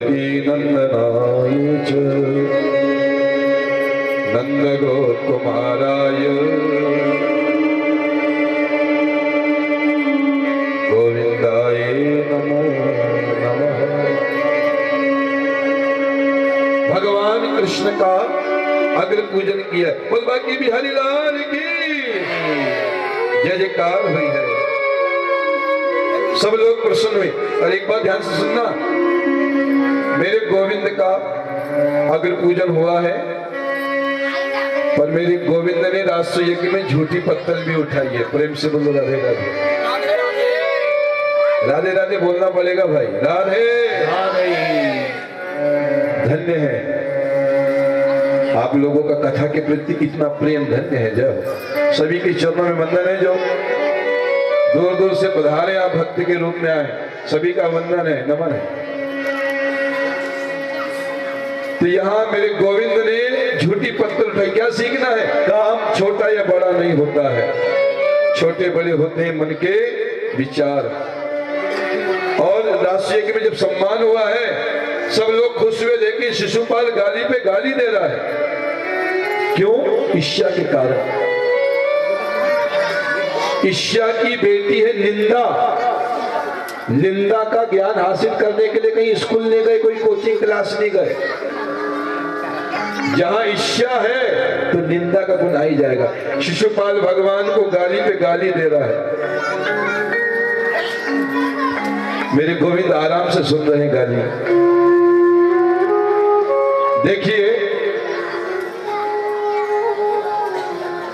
नंदनाय च नंदगोकुमाराय गोविंदाय नमो नमः। भगवान कृष्ण का अग्र पूजन किया। बोल बाकी बिहारी लाल की जय जयकार हुई है। सब लोग प्रसन्न हुए। और एक बात ध्यान से सुनना, मेरे गोविंद का अग्र पूजन हुआ है, पर मेरे गोविंद ने राष्ट्र यज्ञ में झूठी पत्तल भी उठाई है। प्रेम से बोलो राधे राधे। राधे राधे बोलना पड़ेगा भाई। राधे राधे। धन्य है आप लोगों का कथा के प्रति इतना प्रेम। धन्य है। जब सभी के चरणों में वंदन है। जो दूर दूर से पधारे आप भक्त के रूप में आए, सभी का वंदन है, नमन है। तो यहाँ मेरे गोविंद ने झूठी पत्थर उठाई। क्या सीखना है? काम छोटा या बड़ा नहीं होता है, छोटे बड़े होते हैं मन के विचार। और राष्ट्रीय में जब सम्मान हुआ है, सब लोग खुश हुए। देखिए शिशुपाल गाली पे गाली दे रहा है। क्यों? ईर्ष्या के कारण। ईर्ष्या की बेटी है निंदा। निंदा का ज्ञान हासिल करने के लिए कहीं स्कूल नहीं गए, कोई कोचिंग क्लास नहीं गए। जहां ईर्ष्या है तो निंदा का गुण आ ही जाएगा। शिशुपाल भगवान को गाली पे गाली दे रहा है। मेरे गोविंद आराम से सुन रहे हैं गाली। देखिए,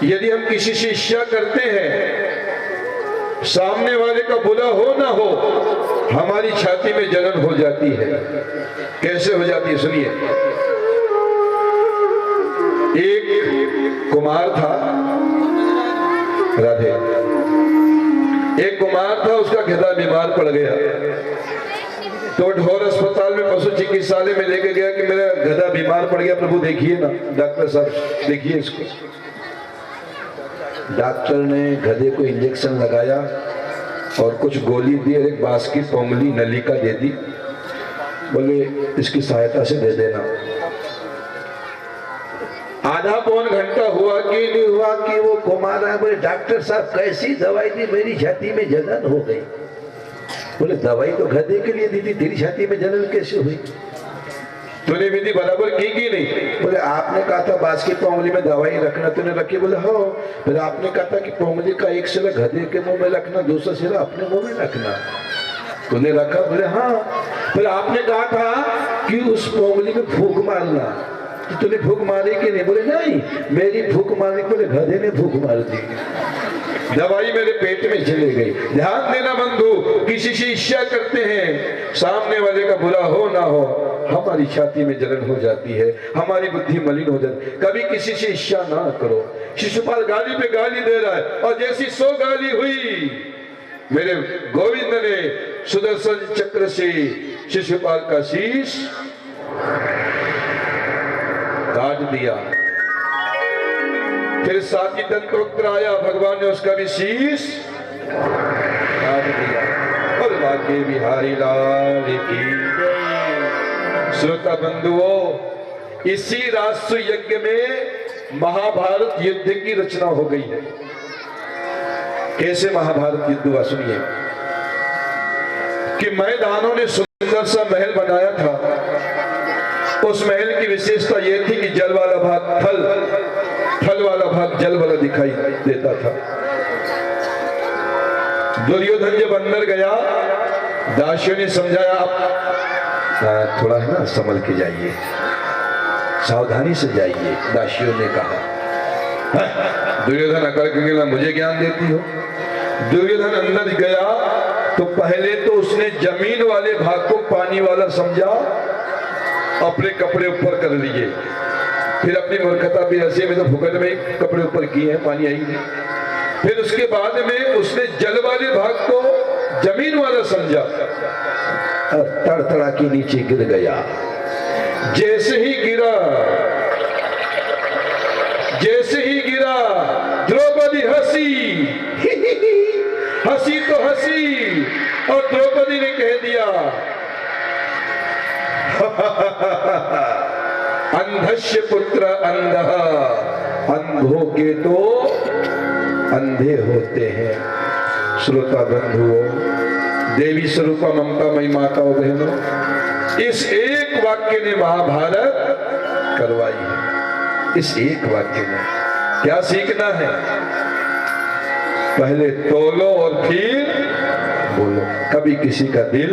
यदि हम किसी से ईर्ष्या करते हैं, सामने वाले का बुरा हो ना हो, हमारी छाती में जलन हो जाती है। कैसे हो जाती है? सुनिए। एक कुमार था, राधे, एक कुमार था, उसका गधा बीमार पड़ गया। तो ढोर अस्पताल में पशु चिकित्सालय में लेके गया कि मेरा गधा बीमार पड़ गया, प्रभु देखिए ना, डॉक्टर साहब देखिए इसको। डॉक्टर ने गधे को इंजेक्शन लगाया और कुछ गोली दी और एक बांस की पोंगली नलिका दे दी। बोले इसकी सहायता से दे देना। आधा पौन घंटा हुआ कि नहीं हुआ कि वो कुमार है। बोले डॉक्टर साहब कैसी दवाई दी? मेरी छाती में जलन हो गई। बोले दवाई तो गधे के लिए दी थी, तेरी छाती में जलन कैसे हुई? तूने विधि बराबर की नहीं? बोले आपने कहा था बांस की पोंगली में दवाई रखना, तूने रखी? बोले हो। फिर आपने कहा था कि पोंगली का एक सिरा गधे के मुंह में रखना, दूसरा सिरा अपने मुंह में रखना, तूने रखा? बोले हाँ। फिर आपने कहा था कि उस पोंगली में फूंक मारना, तो तूने फूंक मारी कि नहीं? बोले नहीं, मेरी फूंक मारने के बोले गधे ने फूंक मार दी, दवाई मेरे पेट में चली गई। ध्यान देना बंधु, किसी से ईर्ष्या करते हैं, सामने वाले का बुरा हो ना हो, हमारी छाती में जलन हो जाती है, हमारी बुद्धि मलिन हो जाती है। कभी किसी से ईर्ष्या ना करो। शिशुपाल गाली पे गाली दे रहा है, और जैसी 100 गाली हुई, मेरे गोविंद ने सुदर्शन चक्र से शिशुपाल का शीश काट दिया। फिर साथी दंतवक्त्र आया, भगवान ने उसका भी शीश काट दिया। और बाकी बिहारी लाल की श्रोता बंधुओं, इसी राष्ट्र यज्ञ में महाभारत युद्ध की रचना हो गई है। कैसे महाभारत युद्ध हुआ? सुनिए कि मैदानों ने सुंदर सा महल बनाया था। उस महल की विशेषता यह थी कि जल वाला भाग थल वाला भाग जल वाला दिखाई देता था। दुर्योधन जब अंदर गया, दासियों ने समझाया आप थोड़ा है ना संभल के जाइए, सावधानी से जाइए। दासियों ने कहा। दुर्योधन अकड़ के गिरा, मुझे ज्ञान देती हो? दुर्योधन अंदर गया तो पहले तो उसने जमीन वाले भाग को पानी वाला समझा, अपने कपड़े ऊपर कर लिए। फिर अपनी मूर्खता भी हंसी में तो फुकट में कपड़े ऊपर किए हैं, पानी आई नहीं। फिर उसके बाद में उसने जल वाले भाग को जमीन वाला समझा और तड़तड़ा के नीचे गिर गया। जैसे ही गिरा द्रौपदी हंसी तो हंसी, और द्रौपदी ने कह दिया अंधस्य पुत्र अंधः, अंधों के तो अंधे होते हैं। श्रोता बंधुओं, देवी स्वरूपा ममतामयी माताओं बहनों, इस एक वाक्य ने महाभारत करवाई है। इस एक वाक्य में क्या सीखना है? पहले तोलो और फिर बोलो, कभी किसी का दिल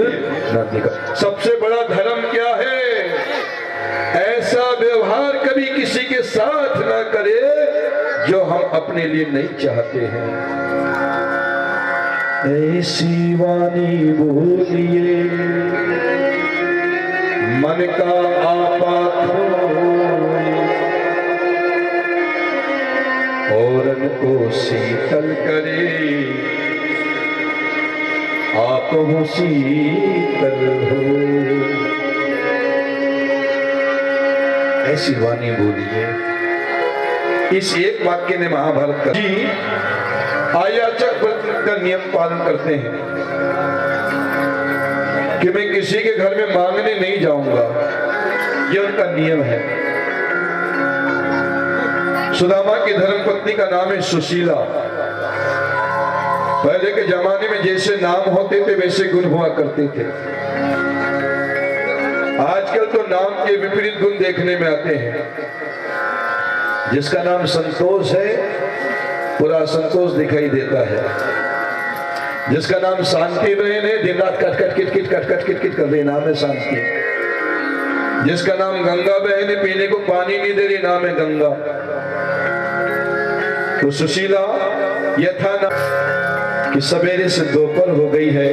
न दिखा। सबसे बड़ा धर्म क्या है? ऐसा व्यवहार कभी किसी के साथ न करे जो हम अपने लिए नहीं चाहते हैं। ऐसी वाणी बोलिए मन का आपा खोए, औरन को शीतल करे, आप हो शीतल हो। ऐसी वाणी बोलिए। इस एक वाक्य ने महाभारत का जी आयाचक व्रत का नियम पालन करते हैं कि मैं किसी के घर में मांगने नहीं जाऊंगा, यह उनका नियम है। सुदामा की धर्मपत्नी का नाम है सुशीला। पहले के जमाने में जैसे नाम होते थे वैसे गुण हुआ करते थे। आजकल तो नाम के विपरीत गुण देखने में आते हैं। जिसका नाम संतोष है पूरा संतोष दिखाई देता है। जिसका नाम शांति बहन है दिन रात कट किट कर रही, नाम है शांति। जिसका नाम गंगा बहन है पीने को पानी नहीं दे रही, नाम है गंगा। तो सुशीला यह था ना कि सवेरे से दोपहर हो गई है,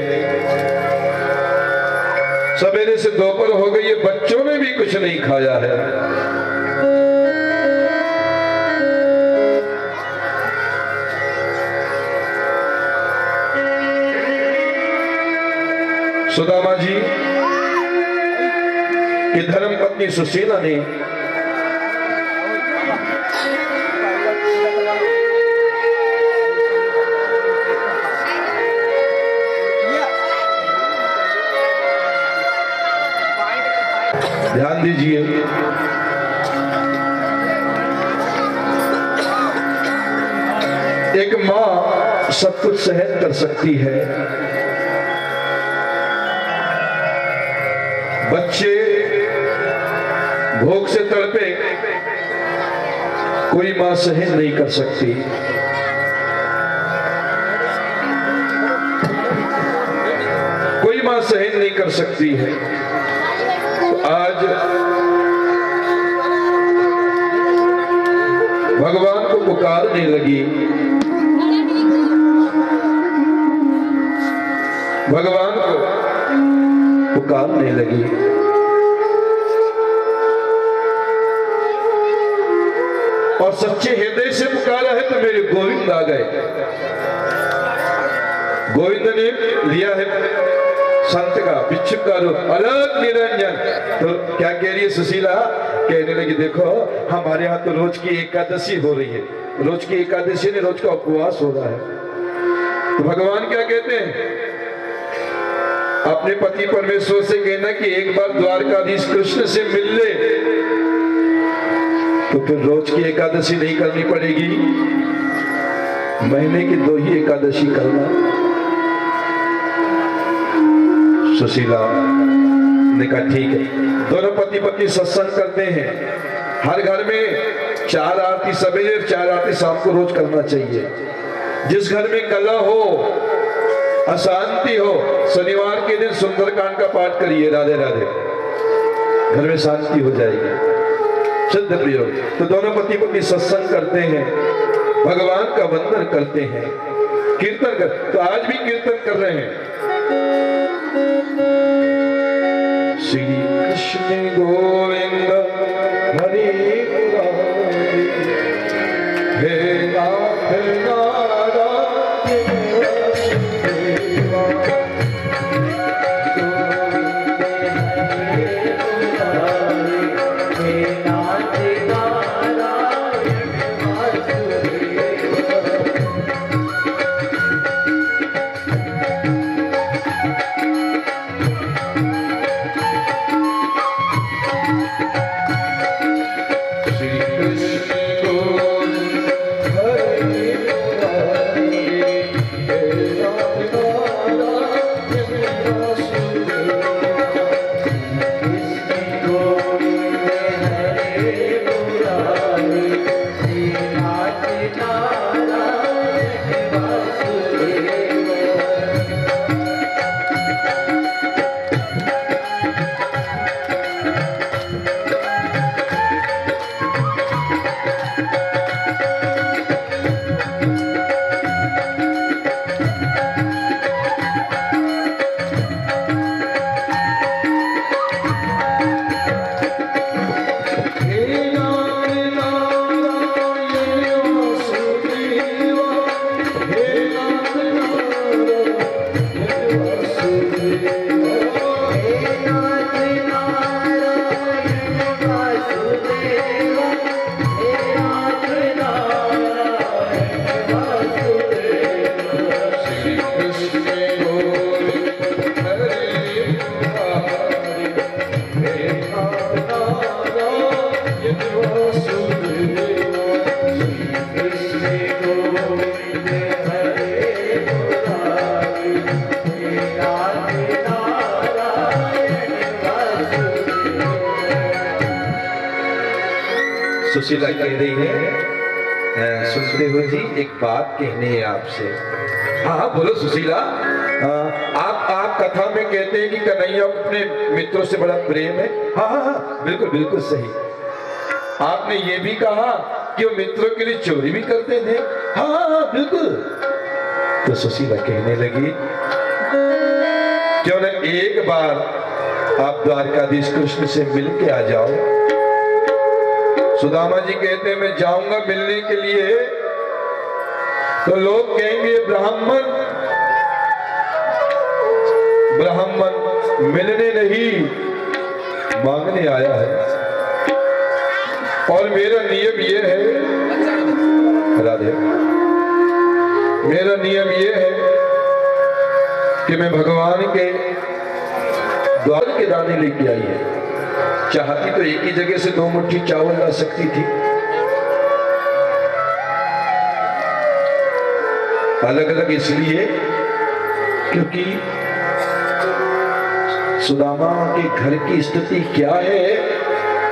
सवेरे से दोपहर हो गई है, बच्चों ने भी कुछ नहीं खाया है। सुदामा जी की धर्मपत्नी सुशीला ने ध्यान दीजिए, एक मां सब कुछ सहन कर सकती है, बच्चे भूख से तड़पे कोई मां सहन नहीं कर सकती। कोई मां सहन नहीं कर सकती है। आज भगवान को पुकारने लगी, भगवान को पुकारने लगी। और सच्चे हृदय से पुकारा है तो मेरे गोविंद आ गए। गोविंद ने लिया है संत का बिच्छू का रूप, अलग निरंजन। तो क्या कह रही है सुशीला? कहने लगी देखो हमारे यहाँ तो रोज की एकादशी हो रही है, रोज की एकादशी ने रोज का उपवास हो रहा है। तो भगवान क्या कहते हैं? अपने पति परमेश्वर से कहना कि एक बार द्वारकाधीश कृष्ण से मिल ले तो फिर रोज की एकादशी नहीं करनी पड़ेगी, महीने की 2 ही एकादशी करना। सुशीला ने कहा ठीक है। दोनों पति पत्नी सत्संग करते हैं। हर घर में 4 आरती सवेरे 4 आरती शाम को रोज करना चाहिए। जिस घर में कलह हो, अशांति हो, शनिवार के दिन सुंदरकांड का पाठ करिए, राधे राधे, घर में शांति हो जाएगी। सिद्ध प्रयोग। तो दोनों पति पत्नी सत्संग करते हैं, भगवान का वंदन करते हैं, कीर्तन कर। तो आज भी कीर्तन कर रहे हैं। श्री कृष्ण गोविंद हरि मुरारी, हे नाथ नारायण देवा, सुशीला कह रही है सुनते हो जी, एक बात कहनी है आपसे। हाँ हाँ बोलो सुशीला। आप कथा में कहते हैं कि कन्हैया अपने मित्रों से बड़ा प्रेम है। हाँ हाँ हाँ बिल्कुल बिल्कुल सही। आपने ये भी कहा कि वो मित्रों के लिए चोरी भी करते थे। हाँ हाँ हाँ बिल्कुल। तो सुशीला कहने लगी क्यों न एक बार आप द्वारकाधीश कृष्ण से मिल के आ जाओ। सुदामा जी कहते हैं मैं जाऊंगा मिलने के लिए तो लोग कहेंगे ब्राह्मण मिलने नहीं मांगने आया है। और मेरा नियम ये है, राधे, मेरा नियम ये है कि मैं भगवान के द्वार के दाने लेके आई है। चाहती तो एक ही जगह से 2 मुट्ठी चावल ला सकती थी, अलग अलग इसलिए क्योंकि सुदामा के घर की स्थिति क्या है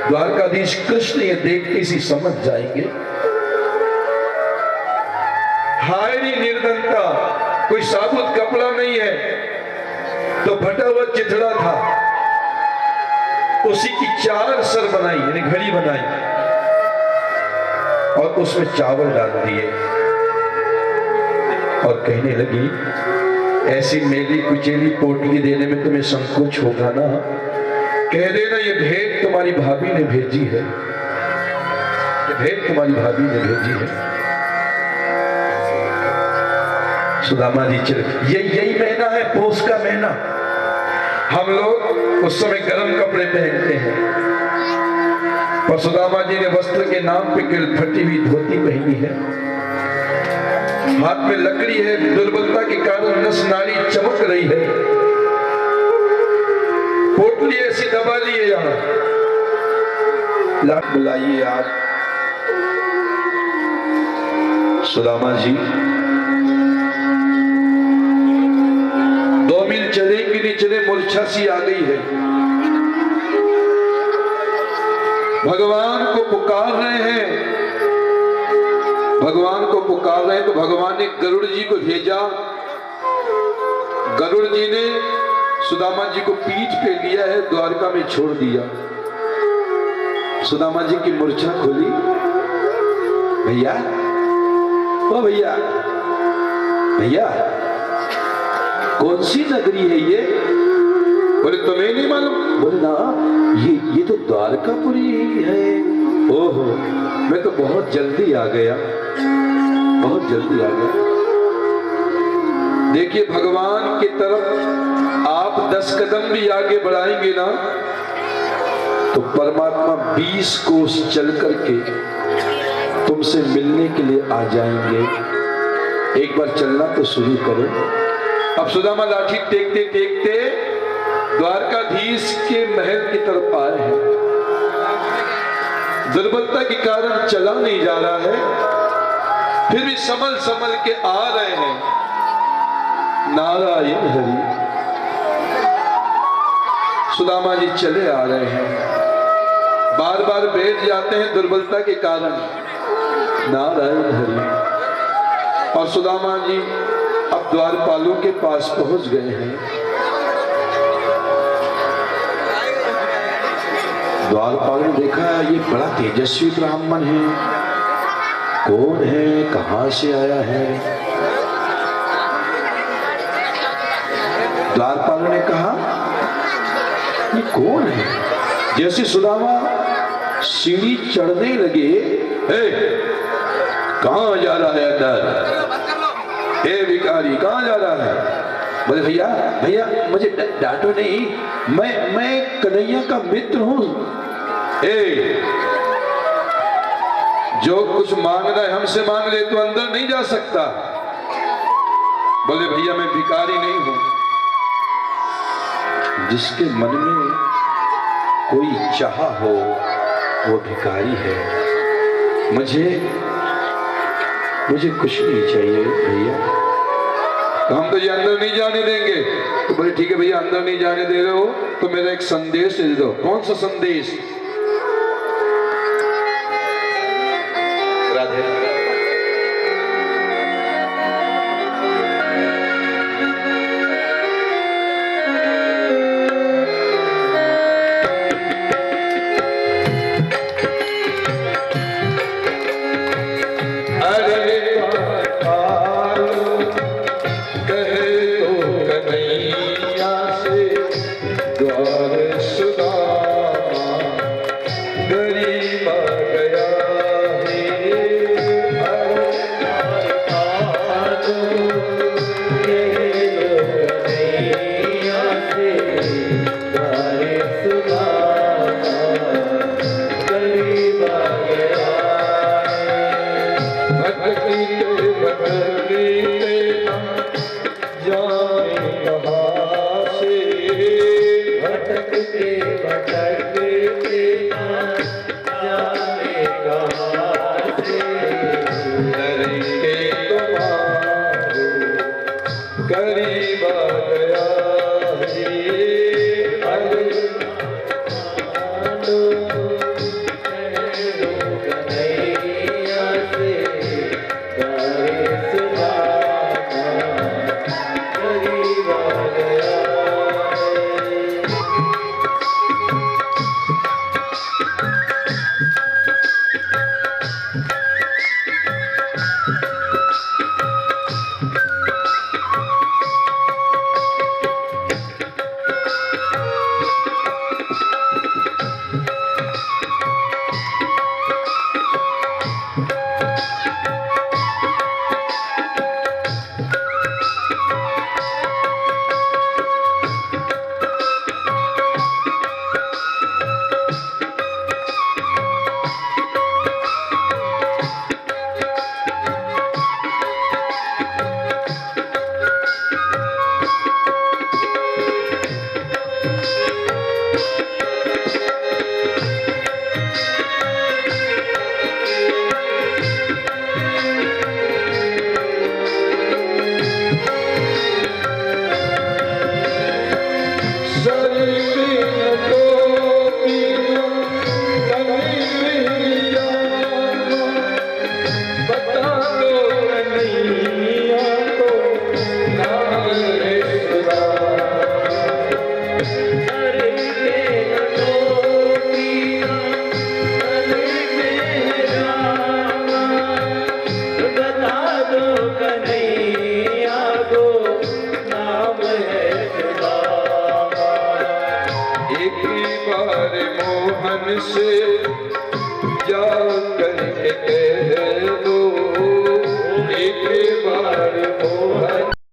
द्वारकाधीश कृष्ण ये देखते सी समझ जाएंगे। हायरी निर्धनता, कोई साबुत कपड़ा नहीं है तो फटा हुआ चिथड़ा था, उसी की 4 सर बनाई यानी घड़ी बनाई और उसमें चावल डाल दिए और कहने लगी ऐसी मेली कुचेली पोटली देने में तुम्हें संकोच होगा ना, कह देना ये भेंट तुम्हारी भाभी ने भेजी है, ये भेंट तुम्हारी भाभी ने भेजी है। सुदामा जी चले, यही महीना है पोष का महीना। हम लोग उस समय गर्म कपड़े पहनते हैं पर सुदामा जी ने वस्त्र के नाम पे केवल फटी हुई धोती पहनी है, हाथ में लकड़ी है, दुर्बलता के कारण नस नाड़ी चमक रही है, पोटली ऐसी दबा ली है यहां। लाट बुलाइए आप सुदामा जी। 2 मील चलेंगे नहीं चले मूर्छा सी आ गई है, भगवान को पुकार रहे हैं, भगवान को पुकार रहे हैं तो भगवान ने गरुड़ जी को भेजा। गरुड़ जी ने सुदामा जी को पीठ पे लिया है, द्वारका में छोड़ दिया। सुदामा जी की मूर्छा खोली, भैया ओ भैया, भैया कौन सी नगरी है ये? बोले तुम्हें नहीं मालूम? बोले ना ये तो द्वारकापुरी है। ओहो मैं तो बहुत जल्दी आ गया, बहुत जल्दी आ गया। देखिए भगवान की तरफ आप 10 कदम भी आगे बढ़ाएंगे ना तो परमात्मा 20 कोस चल करके तुमसे मिलने के लिए आ जाएंगे। एक बार चलना तो शुरू करो। अब सुदामा लाठी टेकते टेकते द्वारकाधीश के महल की तरफ आए हैं। दुर्बलता के कारण चला नहीं जा रहा है, फिर भी संभल संभल के आ रहे हैं। नारायण हरि। सुदामा जी चले आ रहे हैं, बार बार बैठ जाते हैं दुर्बलता के कारण। नारायण हरि। और सुदामा जी अब द्वारपालों के पास पहुंच गए हैं। द्वारपाल ने देखा ये बड़ा तेजस्वी ब्राह्मण है, कौन है, कहां से आया है? द्वारपाल ने कहा ये कौन है? जैसे सुदामा सीढ़ी चढ़ने लगे, कहां जा रहा है अंदर? हे भिखारी कहां जा रहा है? बोले भैया भैया मुझे डांटो नहीं, मैं कन्हैया का मित्र हूं। जो कुछ मांगना है हमसे मांग ले, तो अंदर नहीं जा सकता। बोले भैया मैं भिखारी नहीं हूं। जिसके मन में कोई चाह हो वो भिखारी है। मुझे कुछ नहीं चाहिए भैया। तो हम तो ये अंदर नहीं जाने देंगे। तो बोले ठीक है भैया अंदर नहीं जाने दे रहे हो तो मेरा एक संदेश दे दो। कौन सा संदेश? राधे। मोहन से जा करके कह दो एक बार मोहन